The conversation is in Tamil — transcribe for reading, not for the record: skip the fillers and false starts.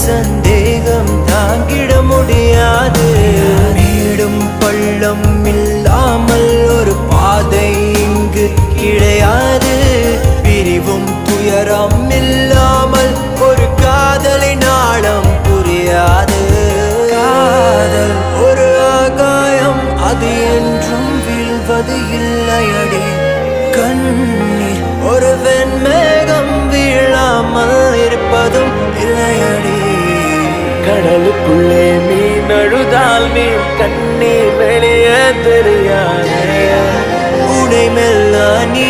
சந்தேகம் தாங்கிட முடியாது. மேடும் பள்ளம் இல்லாமல் ஒரு பாதை இங்கு கிடையாது. பிரிவும் துயரம் இல்லாமல் ஒரு காதலின் ஆழம் புரியாது. காதல் ஒரு ஆகாயம், அது என்றும் வீழ்வது இல்லையடி. கண்ணீர் ஒரு வெண்மேகம், வீழாமல் இருப்பதும் இல்லையடி. கடலுக்குள்ளே மீன் அழுதால் மீன் கண்ணீர் வெளியே தெரியாது. உடை மெல்ல நீ